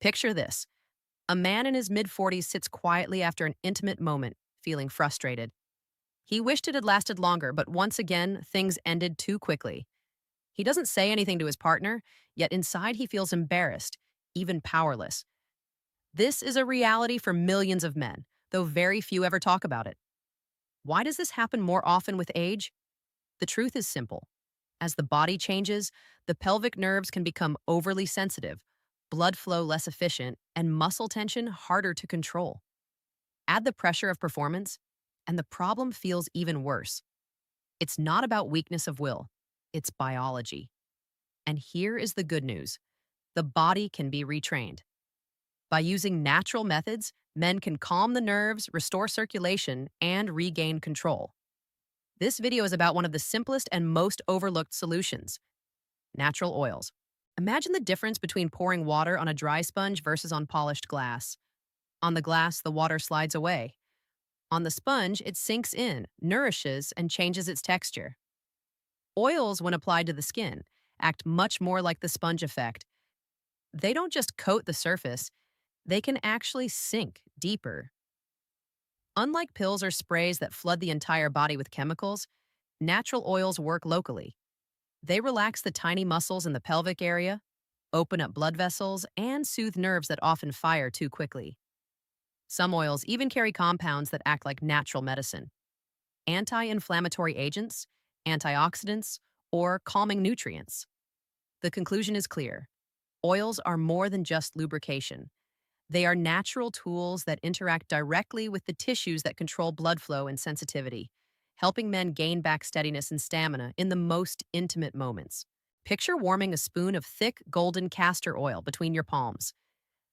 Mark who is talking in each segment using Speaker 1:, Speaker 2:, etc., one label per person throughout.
Speaker 1: Picture this. A man in his mid-40s sits quietly after an intimate moment, feeling frustrated. He wished it had lasted longer, but once again, things ended too quickly. He doesn't say anything to his partner, yet inside he feels embarrassed, even powerless. This is a reality for millions of men, though very few ever talk about it. Why does this happen more often with age? The truth is simple. As the body changes, the pelvic nerves can become overly sensitive, blood flow less efficient, and muscle tension harder to control. Add the pressure of performance, and the problem feels even worse. It's not about weakness of will, it's biology. And here is the good news: the body can be retrained. By using natural methods, men can calm the nerves, restore circulation, and regain control. This video is about one of the simplest and most overlooked solutions: natural oils. Imagine the difference between pouring water on a dry sponge versus on polished glass. On the glass, the water slides away. On the sponge, it sinks in, nourishes, and changes its texture. Oils, when applied to the skin, act much more like the sponge effect. They don't just coat the surface, they can actually sink deeper. Unlike pills or sprays that flood the entire body with chemicals, natural oils work locally. They relax the tiny muscles in the pelvic area, open up blood vessels, and soothe nerves that often fire too quickly. Some oils even carry compounds that act like natural medicine: anti-inflammatory agents, antioxidants, or calming nutrients. The conclusion is clear. Oils are more than just lubrication. They are natural tools that interact directly with the tissues that control blood flow and sensitivity, helping men gain back steadiness and stamina in the most intimate moments. Picture warming a spoon of thick, golden castor oil between your palms.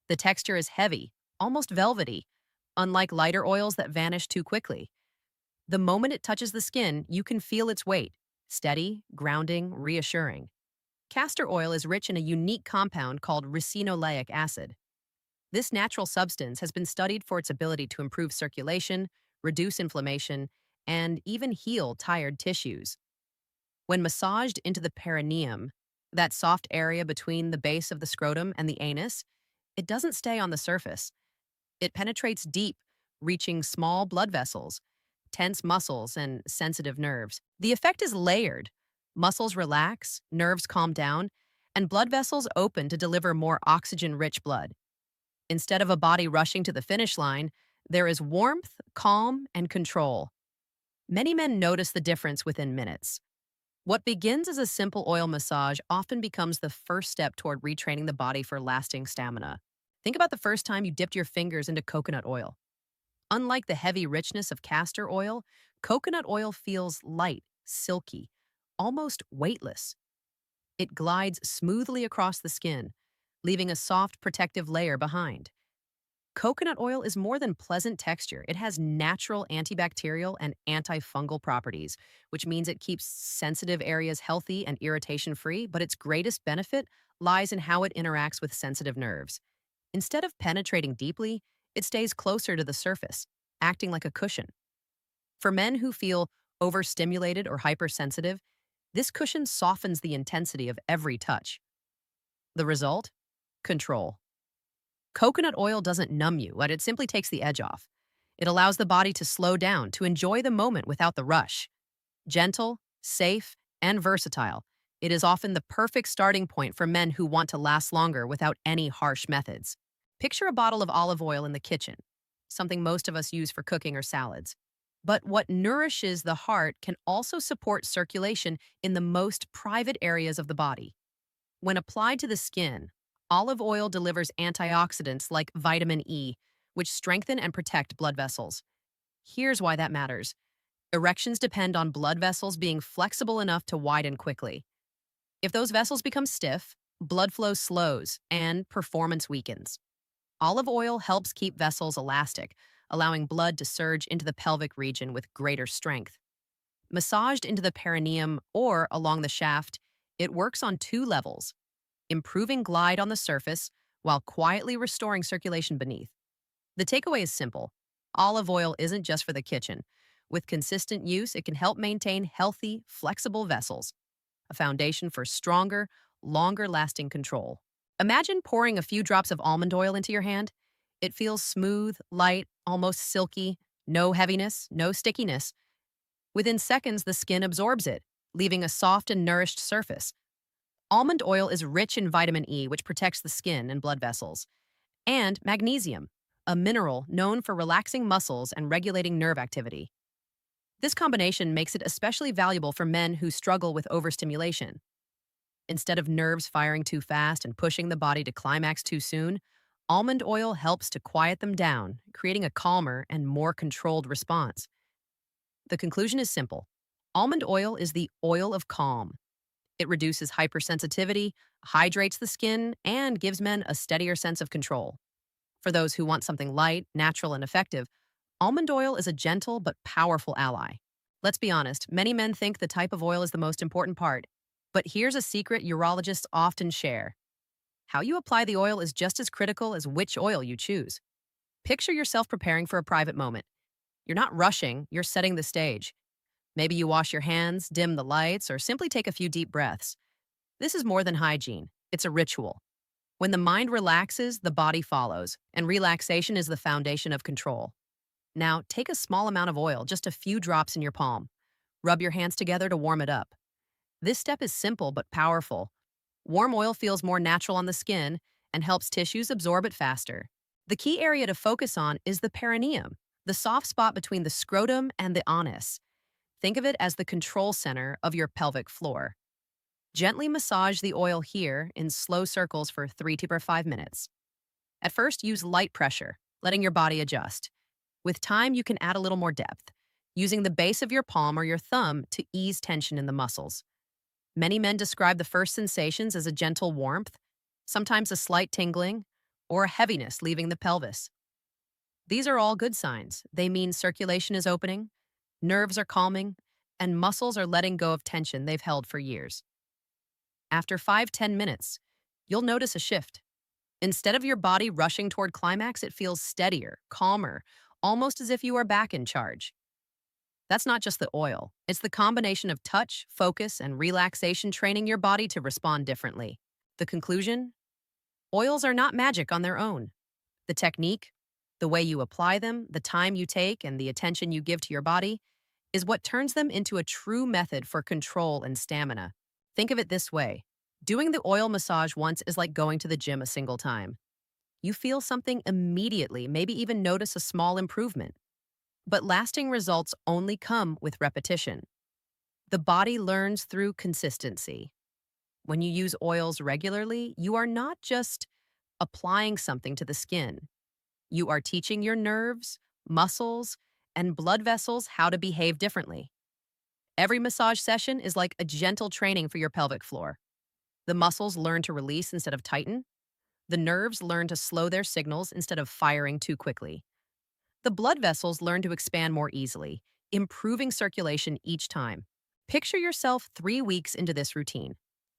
Speaker 1: The texture is heavy, almost velvety, unlike lighter oils that vanish too quickly. The moment it touches the skin, you can feel its weight: steady, grounding, reassuring. Castor oil is rich in a unique compound called ricinoleic acid. This natural substance has been studied for its ability to improve circulation, reduce inflammation, and even heal tired tissues. When massaged into the perineum, that soft area between the base of the scrotum and the anus, it doesn't stay on the surface. It penetrates deep, reaching small blood vessels, tense muscles, and sensitive nerves. The effect is layered. Muscles relax, nerves calm down, and blood vessels open to deliver more oxygen-rich blood. Instead of a body rushing to the finish line, there is warmth, calm, and control. Many men notice the difference within minutes. What begins as a simple oil massage often becomes the first step toward retraining the body for lasting stamina. Think about the first time you dipped your fingers into coconut oil. Unlike the heavy richness of castor oil, coconut oil feels light, silky, almost weightless. It glides smoothly across the skin, leaving a soft, protective layer behind. Coconut oil is more than pleasant texture. It has natural antibacterial and antifungal properties, which means it keeps sensitive areas healthy and irritation-free, but its greatest benefit lies in how it interacts with sensitive nerves. Instead of penetrating deeply, it stays closer to the surface, acting like a cushion. For men who feel overstimulated or hypersensitive, this cushion softens the intensity of every touch. The result? Control. Coconut oil doesn't numb you, but it simply takes the edge off. It allows the body to slow down, to enjoy the moment without the rush. Gentle, safe, and versatile, it is often the perfect starting point for men who want to last longer without any harsh methods. Picture a bottle of olive oil in the kitchen, something most of us use for cooking or salads. But what nourishes the heart can also support circulation in the most private areas of the body. When applied to the skin, olive oil delivers antioxidants like vitamin E, which strengthen and protect blood vessels. Here's why that matters. Erections depend on blood vessels being flexible enough to widen quickly. If those vessels become stiff, blood flow slows and performance weakens. Olive oil helps keep vessels elastic, allowing blood to surge into the pelvic region with greater strength. Massaged into the perineum or along the shaft, it works on two levels: improving glide on the surface while quietly restoring circulation beneath. The takeaway is simple. Olive oil isn't just for the kitchen. With consistent use, it can help maintain healthy, flexible vessels, a foundation for stronger, longer-lasting control. Imagine pouring a few drops of almond oil into your hand. It feels smooth, light, almost silky, no heaviness, no stickiness. Within seconds, the skin absorbs it, leaving a soft and nourished surface. Almond oil is rich in vitamin E, which protects the skin and blood vessels, and magnesium, a mineral known for relaxing muscles and regulating nerve activity. This combination makes it especially valuable for men who struggle with overstimulation. Instead of nerves firing too fast and pushing the body to climax too soon, almond oil helps to quiet them down, creating a calmer and more controlled response. The conclusion is simple. Almond oil is the oil of calm. It reduces hypersensitivity, hydrates the skin, and gives men a steadier sense of control. For those who want something light, natural, and effective, almond oil is a gentle but powerful ally. Let's be honest, many men think the type of oil is the most important part. But here's a secret urologists often share. How you apply the oil is just as critical as which oil you choose. Picture yourself preparing for a private moment. You're not rushing, you're setting the stage. Maybe you wash your hands, dim the lights, or simply take a few deep breaths. This is more than hygiene, it's a ritual. When the mind relaxes, the body follows, and relaxation is the foundation of control. Now, take a small amount of oil, just a few drops in your palm. Rub your hands together to warm it up. This step is simple but powerful. Warm oil feels more natural on the skin and helps tissues absorb it faster. The key area to focus on is the perineum, the soft spot between the scrotum and the anus. Think of it as the control center of your pelvic floor. Gently massage the oil here in slow circles for 3 to 5 minutes. At first, use light pressure, letting your body adjust. With time, you can add a little more depth, using the base of your palm or your thumb to ease tension in the muscles. Many men describe the first sensations as a gentle warmth, sometimes a slight tingling, or a heaviness leaving the pelvis. These are all good signs. They mean circulation is opening, nerves are calming, and muscles are letting go of tension they've held for years. After 5-10 minutes, you'll notice a shift. Instead of your body rushing toward climax, it feels steadier, calmer, almost as if you are back in charge. That's not just the oil. It's the combination of touch, focus, and relaxation training your body to respond differently. The conclusion? Oils are not magic on their own. The technique, the way you apply them, the time you take, and the attention you give to your body is what turns them into a true method for control and stamina. Think of it this way. Doing the oil massage once is like going to the gym a single time. You feel something immediately, maybe even notice a small improvement. But lasting results only come with repetition. The body learns through consistency. When you use oils regularly, you are not just applying something to the skin. You are teaching your nerves, muscles, and blood vessels how to behave differently. Every massage session is like a gentle training for your pelvic floor. The muscles learn to release instead of tighten. The nerves learn to slow their signals instead of firing too quickly. The blood vessels learn to expand more easily, improving circulation each time. Picture yourself 3 weeks into this routine.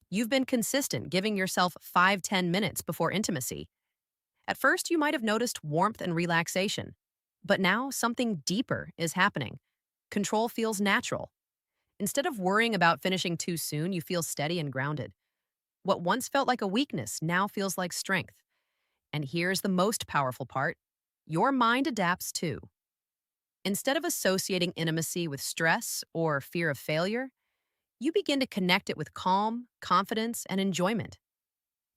Speaker 1: You've been consistent, giving yourself 5-10 minutes before intimacy. At first, you might have noticed warmth and relaxation, but now something deeper is happening. Control feels natural. Instead of worrying about finishing too soon, you feel steady and grounded. What once felt like a weakness now feels like strength. And here's the most powerful part. Your mind adapts too. Instead of associating intimacy with stress or fear of failure, you begin to connect it with calm, confidence, and enjoyment.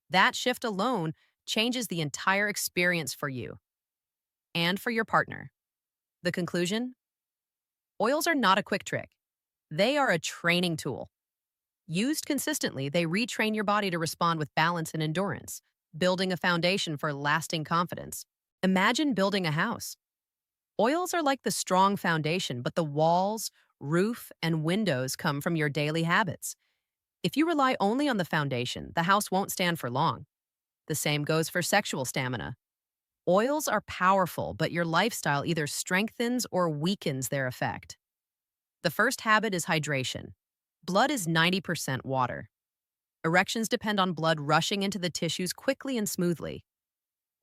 Speaker 1: That shift alone changes the entire experience for you and for your partner. The conclusion? Oils are not a quick trick. They are a training tool. Used consistently, they retrain your body to respond with balance and endurance, building a foundation for lasting confidence. Imagine building a house. Oils are like the strong foundation, but the walls, roof, and windows come from your daily habits. If you rely only on the foundation, the house won't stand for long. The same goes for sexual stamina. Oils are powerful, but your lifestyle either strengthens or weakens their effect. The first habit is hydration. Blood is 90% water. Erections depend on blood rushing into the tissues quickly and smoothly.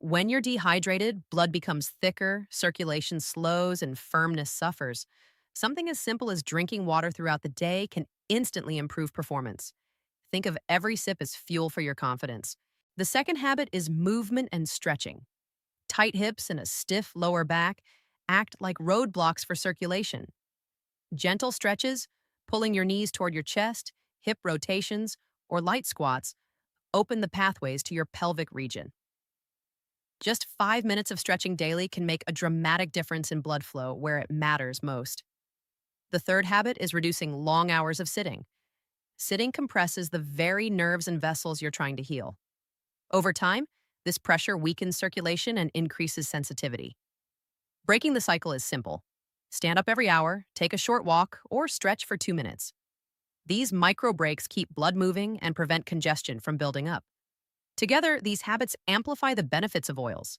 Speaker 1: When you're dehydrated, blood becomes thicker, circulation slows, and firmness suffers. Something as simple as drinking water throughout the day can instantly improve performance. Think of every sip as fuel for your confidence. The second habit is movement and stretching. Tight hips and a stiff lower back act like roadblocks for circulation. Gentle stretches, pulling your knees toward your chest, hip rotations, or light squats open the pathways to your pelvic region. Just 5 minutes of stretching daily can make a dramatic difference in blood flow where it matters most. The third habit is reducing long hours of sitting. Sitting compresses the very nerves and vessels you're trying to heal. Over time, this pressure weakens circulation and increases sensitivity. Breaking the cycle is simple. Stand up every hour, take a short walk, or stretch for 2 minutes. These micro breaks keep blood moving and prevent congestion from building up. Together, these habits amplify the benefits of oils.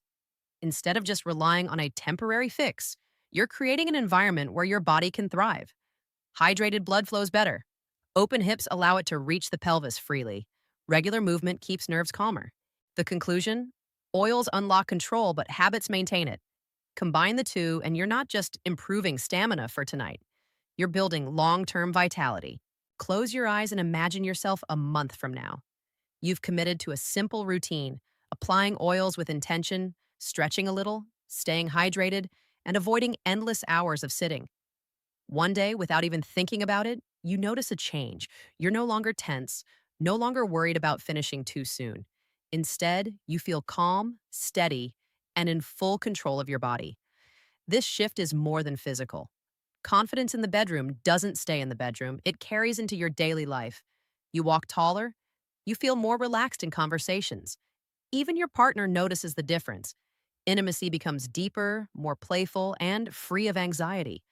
Speaker 1: Instead of just relying on a temporary fix, you're creating an environment where your body can thrive. Hydrated blood flows better. Open hips allow it to reach the pelvis freely. Regular movement keeps nerves calmer. The conclusion? Oils unlock control, but habits maintain it. Combine the two, and you're not just improving stamina for tonight. You're building long-term vitality. Close your eyes and imagine yourself a month from now. You've committed to a simple routine, applying oils with intention, stretching a little, staying hydrated, and avoiding endless hours of sitting. One day, without even thinking about it, you notice a change. You're no longer tense, no longer worried about finishing too soon. Instead, you feel calm, steady, and in full control of your body. This shift is more than physical. Confidence in the bedroom doesn't stay in the bedroom, it carries into your daily life. You walk taller, you feel more relaxed in conversations. Even your partner notices the difference. Intimacy becomes deeper, more playful, and free of anxiety.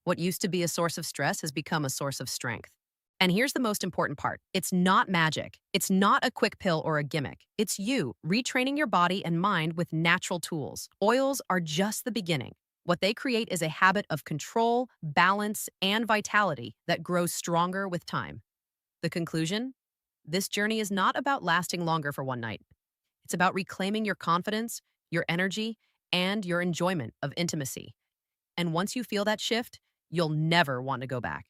Speaker 1: What used to be a source of stress has become a source of strength. And here's the most important part. It's not magic. It's not a quick pill or a gimmick. It's you retraining your body and mind with natural tools. Oils are just the beginning. What they create is a habit of control, balance, and vitality that grows stronger with time. The conclusion? This journey is not about lasting longer for one night. It's about reclaiming your confidence, your energy, and your enjoyment of intimacy. And once you feel that shift, you'll never want to go back.